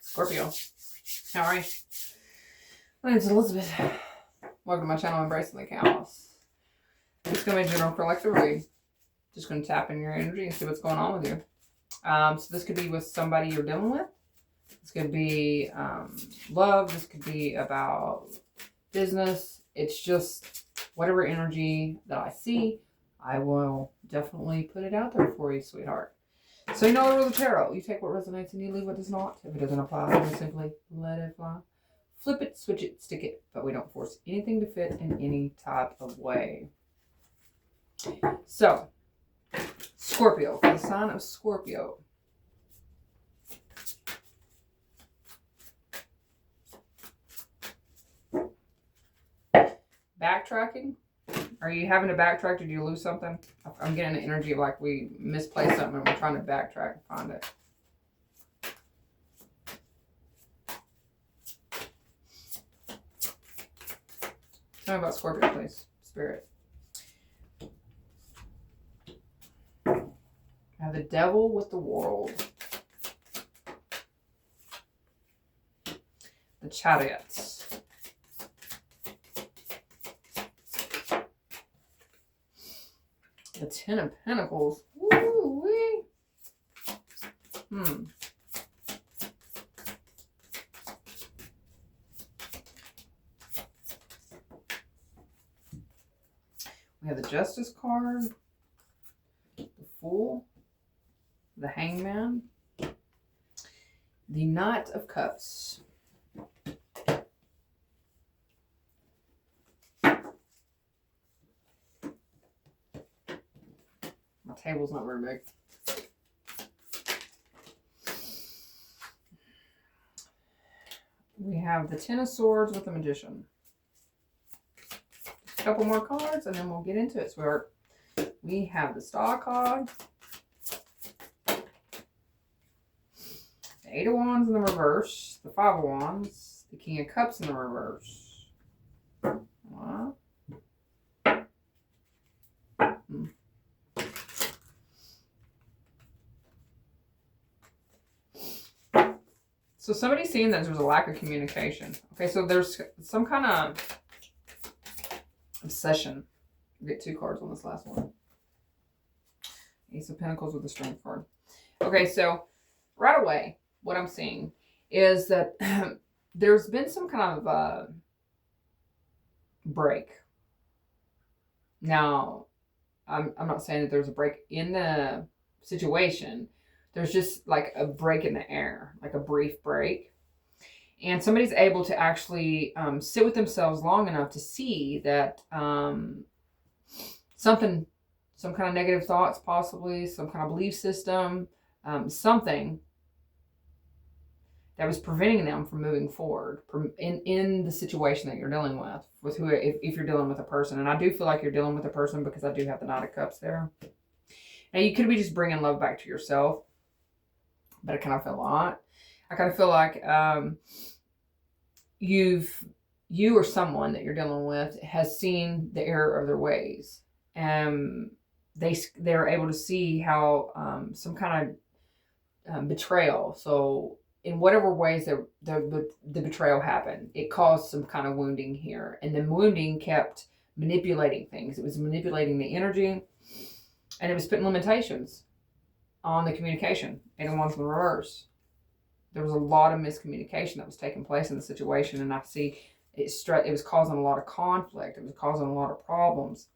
Scorpio. How are you? My name's Elizabeth. Welcome to my channel, Embracing the Chaos. It's going to be a general collective read. Just going to tap in your energy and see what's going on with you. So this could be with somebody you're dealing with. This could be love. This could be about business. It's just whatever energy that I see, I will definitely put it out there for you, sweetheart. So you know the rule of the tarot. You take what resonates and you leave what does not. If it doesn't apply, you simply let it fly. Flip it, switch it, stick it. But we don't force anything to fit in any type of way. So, Scorpio. For the sign of Scorpio. Backtracking. Are you having to backtrack? Did you lose something? I'm getting the energy of like we misplaced something and we're trying to backtrack and find it. Tell me about Scorpio, please. Spirit. I have the Devil with the World. The Chariots. The Ten of Pentacles. Woo-wee. We have the Justice card. The Fool. The Hangman. The Knight of Cups. My table's not very big. We have the Ten of Swords with the Magician. A couple more cards and then we'll get into it, sweetheart. We have the Star card. The Eight of Wands in the reverse. The Five of Wands. The King of Cups in the reverse. So somebody's seeing that there's a lack of communication. Okay, so there's some kind of obsession. We'll get two cards on this last one. Ace of Pentacles with the Strength card. Okay, so right away, what I'm seeing is that there's been some kind of break. Now, I'm not saying that there's a break in the situation. There's just like a break in the air, like a brief break. And somebody's able to actually sit with themselves long enough to see that some kind of negative thoughts, possibly some kind of belief system, something that was preventing them from moving forward in the situation that you're dealing with who, if you're dealing with a person. And I do feel like you're dealing with a person because I do have the Knight of Cups there. Now, you could be just bringing love back to yourself. But I kind of feel a lot. I kind of feel like you or someone that you're dealing with has seen the error of their ways, and they're able to see how some kind of betrayal. So in whatever ways the betrayal happened, it caused some kind of wounding here, and the wounding kept manipulating things. It was manipulating the energy, and it was putting limitations on the communication. Eight of Wands in the reverse. There was a lot of miscommunication that was taking place in the situation, and I see it was causing a lot of conflict. It was causing a lot of problems.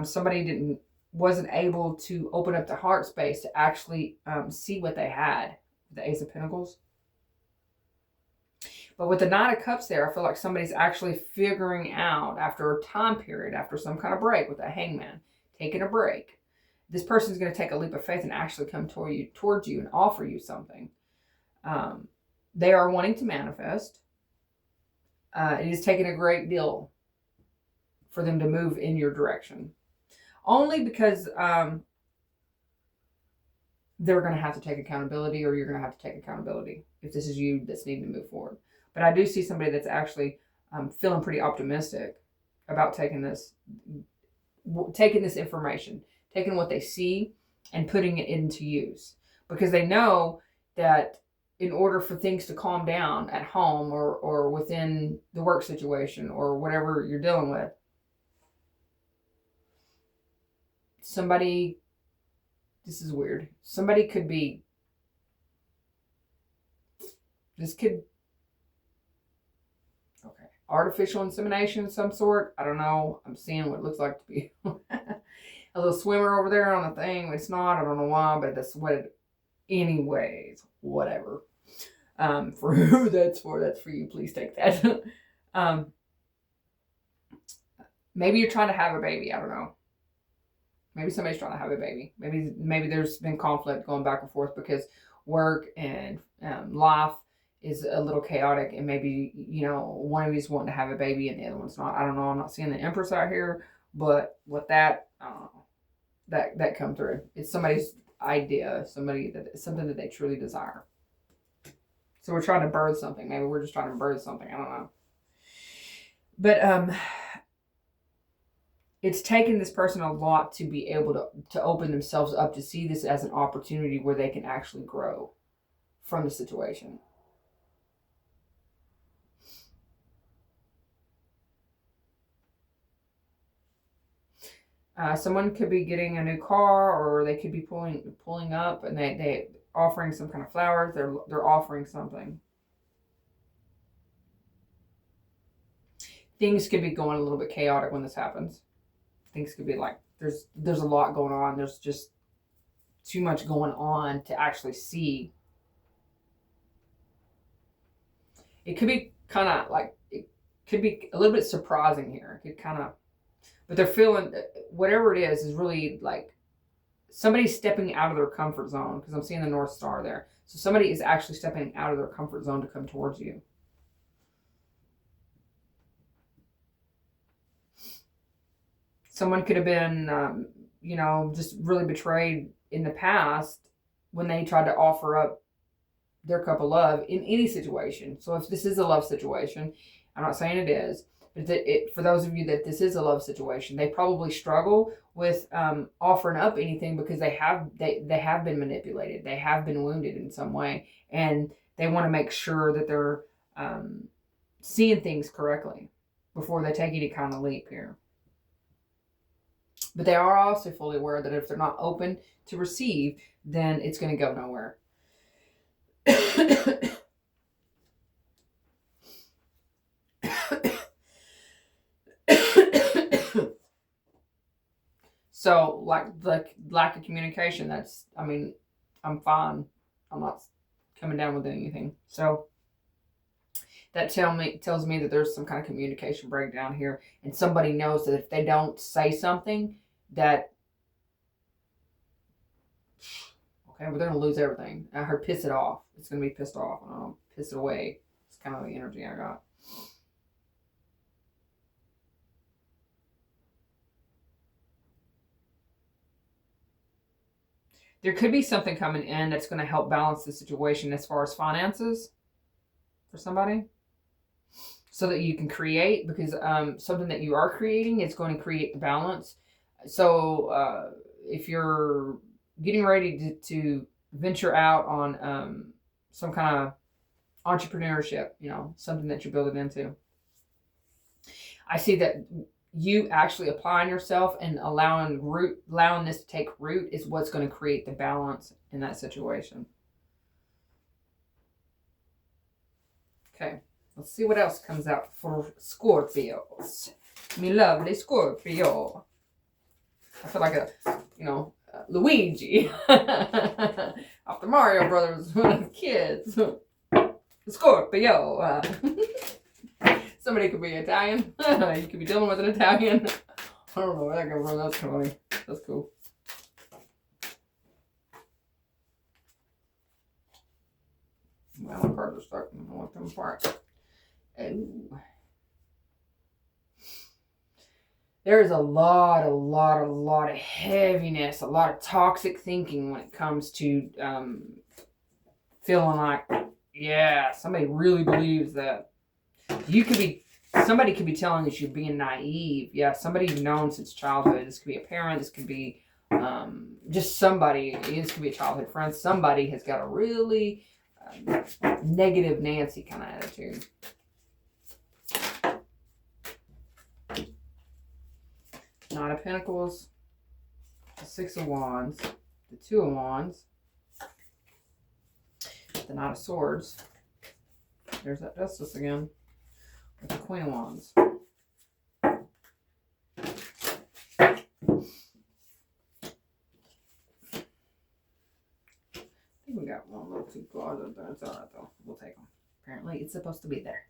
Somebody wasn't able to open up the heart space to actually see what they had. The Ace of Pentacles. But with the Knight of Cups there, I feel like somebody's actually figuring out after a time period, after some kind of break with a Hangman, taking a break. This person's going to take a leap of faith and actually come towards you and offer you something. They are wanting to manifest. It is taking a great deal for them to move in your direction. Only because they're going to have to take accountability, or you're going to have to take accountability if this is you that's needing to move forward. But I do see somebody that's actually feeling pretty optimistic about taking this information, taking what they see and putting it into use, because they know that in order for things to calm down at home or within the work situation or whatever you're dealing with. Somebody, this is weird. Somebody could be, this could, okay, artificial insemination of some sort. I don't know. I'm seeing what it looks like to be a little swimmer over there on the thing. It's not, I don't know why, but that's what it, anyways, whatever. For who that's for you, please take that. Maybe you're trying to have a baby. I don't know. Maybe somebody's trying to have a baby. Maybe there's been conflict going back and forth because work and life is a little chaotic, and maybe, you know, one of you's wanting to have a baby and the other one's not. I don't know. I'm not seeing the Empress out here, but with that, I don't know. That come through. It's somebody's idea, something that they truly desire. So we're trying to birth something. Maybe we're just trying to birth something. I don't know. But it's taken this person a lot to be able to open themselves up to see this as an opportunity where they can actually grow from the situation. Someone could be getting a new car, or they could be pulling up, and they offering some kind of flowers. They're offering something. Things could be going a little bit chaotic when this happens. Things could be like there's a lot going on. There's just too much going on to actually see. It could be kind of like, it could be a little bit surprising here. It could kind of, but they're feeling whatever it is really like somebody's stepping out of their comfort zone, because I'm seeing the North Star there. So somebody is actually stepping out of their comfort zone to come towards you. Someone could have been, you know, just really betrayed in the past when they tried to offer up their cup of love in any situation. So if this is a love situation, I'm not saying it is, but for those of you that this is a love situation, they probably struggle with offering up anything because they have been manipulated. They have been wounded in some way, and they want to make sure that they're seeing things correctly before they take any kind of leap here. But they are also fully aware that if they're not open to receive, then it's going to go nowhere. So, like the lack of communication, I'm fine. I'm not coming down with anything. So that tells me that there's some kind of communication breakdown here, and somebody knows that if they don't say something, that okay, we're gonna lose everything. I heard piss it off. It's gonna be pissed off. Piss it away. It's kind of the energy I got. There could be something coming in that's going to help balance the situation as far as finances for somebody, so that you can create, because something that you are creating is going to create the balance. So if you're getting ready to venture out on some kind of entrepreneurship, you know, something that you're building into, I see that you actually applying yourself and allowing this to take root is what's going to create the balance in that situation. Okay, let's see what else comes out for Scorpios. Me lovely Scorpio. I feel like Luigi off the Mario Brothers when I was kids. Scorpio. Somebody could be Italian. You could be dealing with an Italian. I don't know where that comes from. That's funny. That's cool. Well, my cards are stuck. I don't want them apart. Ooh. There is a lot of heaviness, a lot of toxic thinking when it comes to feeling like, yeah, somebody really believes that. Somebody could be telling you you're being naive. Yeah, somebody you've known since childhood. This could be a parent. This could be just somebody. This could be a childhood friend. Somebody has got a really negative Nancy kind of attitude. Knight of Pentacles, the Six of Wands, the Two of Wands, the Knight of Swords. There's that Justice again, with the Queen of Wands. We got one little two claws up there. It's all right though. We'll take them. Apparently, it's supposed to be there.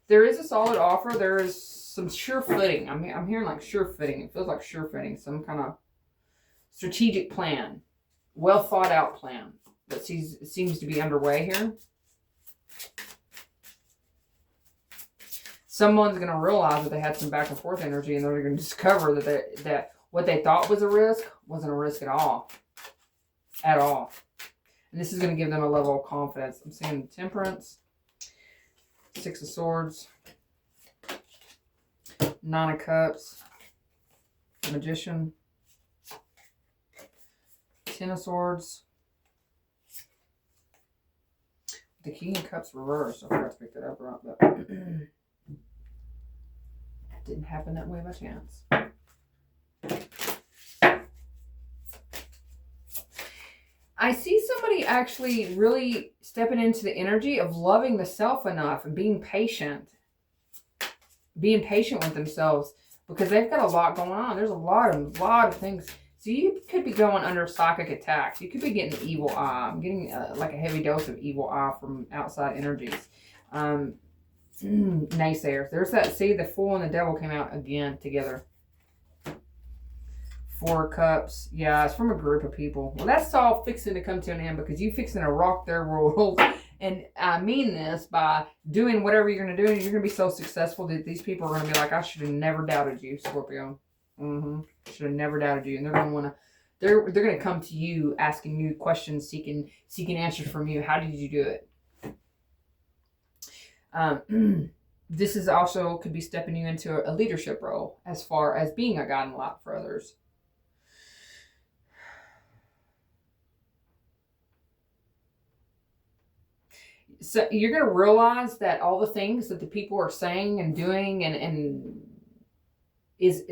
There is a solid offer. There is some sure footing. I'm hearing like sure footing. It feels like sure footing. Some kind of strategic plan, well thought out plan that seems to be underway here. Someone's going to realize that they had some back and forth energy, and they're going to discover that what they thought was a risk wasn't a risk at all. At all. And this is going to give them a level of confidence. I'm seeing Temperance, Six of Swords, Nine of Cups, Magician, Ten of Swords, the King of Cups reversed. I forgot to pick that up, right? But didn't happen that way by chance. I see somebody actually really stepping into the energy of loving the self enough and being patient with themselves, because they've got a lot going on. There's a lot of things. So you could be going under psychic attacks. You could be getting evil eye. I'm getting like a heavy dose of evil eye from outside energies. Naysayers. There's that. See, the Fool and the Devil came out again together. Four of Cups. Yeah, it's from a group of people. Well, that's all fixing to come to an end, because you fixing to rock their world. And I mean this by doing whatever you're going to do. And you're going to be so successful that these people are going to be like, I should have never doubted you, Scorpio. Should have never doubted you. And they're going to want to, they're going to come to you asking you questions, seeking answers from you. How did you do it? This is also could be stepping you into a leadership role as far as being a guiding light for others. So you're going to realize that all the things that the people are saying and doing and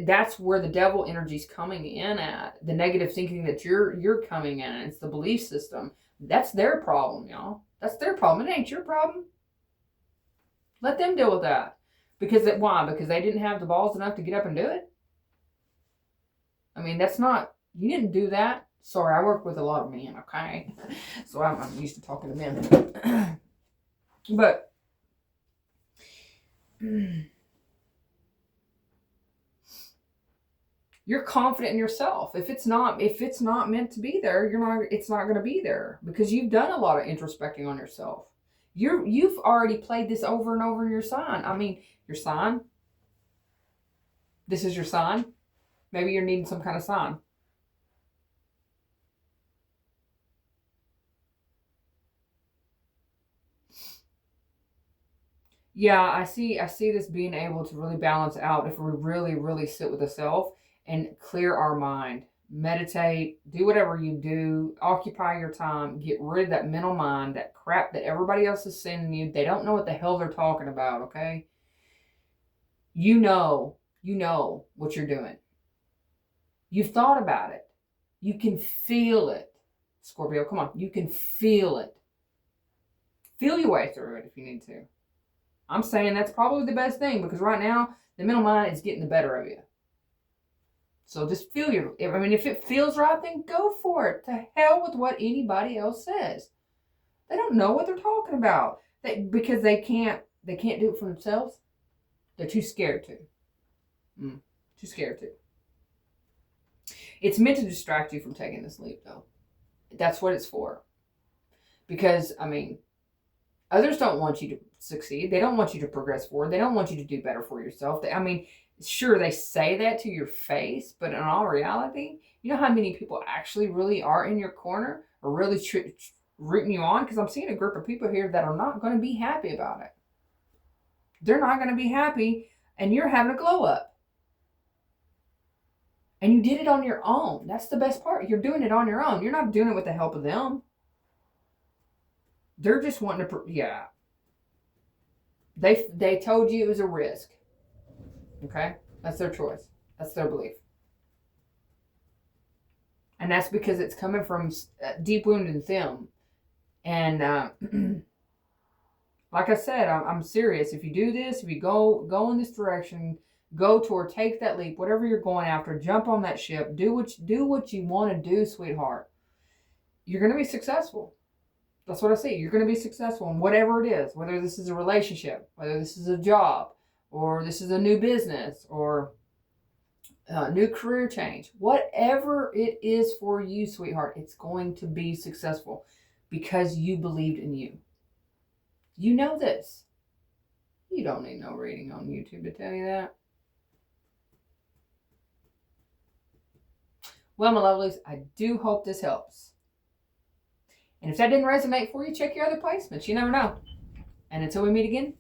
that's where the devil energy is coming in at. The negative thinking that you're coming in. It's the belief system. That's their problem, y'all. That's their problem. It ain't your problem. Let them deal with that. Why? Because they didn't have the balls enough to get up and do it? I mean, that's not, you didn't do that. Sorry, I work with a lot of men, okay? So I'm used to talking to men. But you're confident in yourself. If it's not meant to be there, it's not going to be there, because you've done a lot of introspecting on yourself. You've already played this over and over in your sign. I mean, your sign. This is your sign. Maybe you're needing some kind of sign. Yeah, I see this being able to really balance out if we really, really sit with the self and clear our mind. Meditate, do whatever you do, occupy your time, get rid of that mental mind, that crap that everybody else is sending you. They don't know what the hell they're talking about, okay? You know what you're doing. You've thought about it. You can feel it. Scorpio, come on. You can feel it. Feel your way through it if you need to. I'm saying that's probably the best thing, because right now, the mental mind is getting the better of you. So just feel if it feels right, then go for it. To hell with what anybody else says. They don't know what they're talking about. Because they can't do it for themselves. They're too scared to. Too scared to. It's meant to distract you from taking this leap, though. That's what it's for. Because, I mean, others don't want you to succeed. They don't want you to progress forward. They don't want you to do better for yourself. Sure, they say that to your face, but in all reality, you know how many people actually really are in your corner or really rooting you on? Because I'm seeing a group of people here that are not going to be happy about it. They're not going to be happy, and you're having a glow up. And you did it on your own. That's the best part. You're doing it on your own. You're not doing it with the help of them. They're just wanting to, yeah. They told you it was a risk. Okay? That's their choice. That's their belief. And that's because it's coming from deep wound in them. And like I said, I'm serious. If you do this, if you go in this direction, go toward, take that leap, whatever you're going after, jump on that ship, do what you want to do, sweetheart. You're going to be successful. That's what I see. You're going to be successful in whatever it is, whether this is a relationship, whether this is a job, or this is a new business, or a new career change. Whatever it is for you, sweetheart, it's going to be successful because you believed in you. You know this. You don't need no reading on YouTube to tell you that. Well, my lovelies, I do hope this helps. And if that didn't resonate for you, check your other placements. You never know. And until we meet again,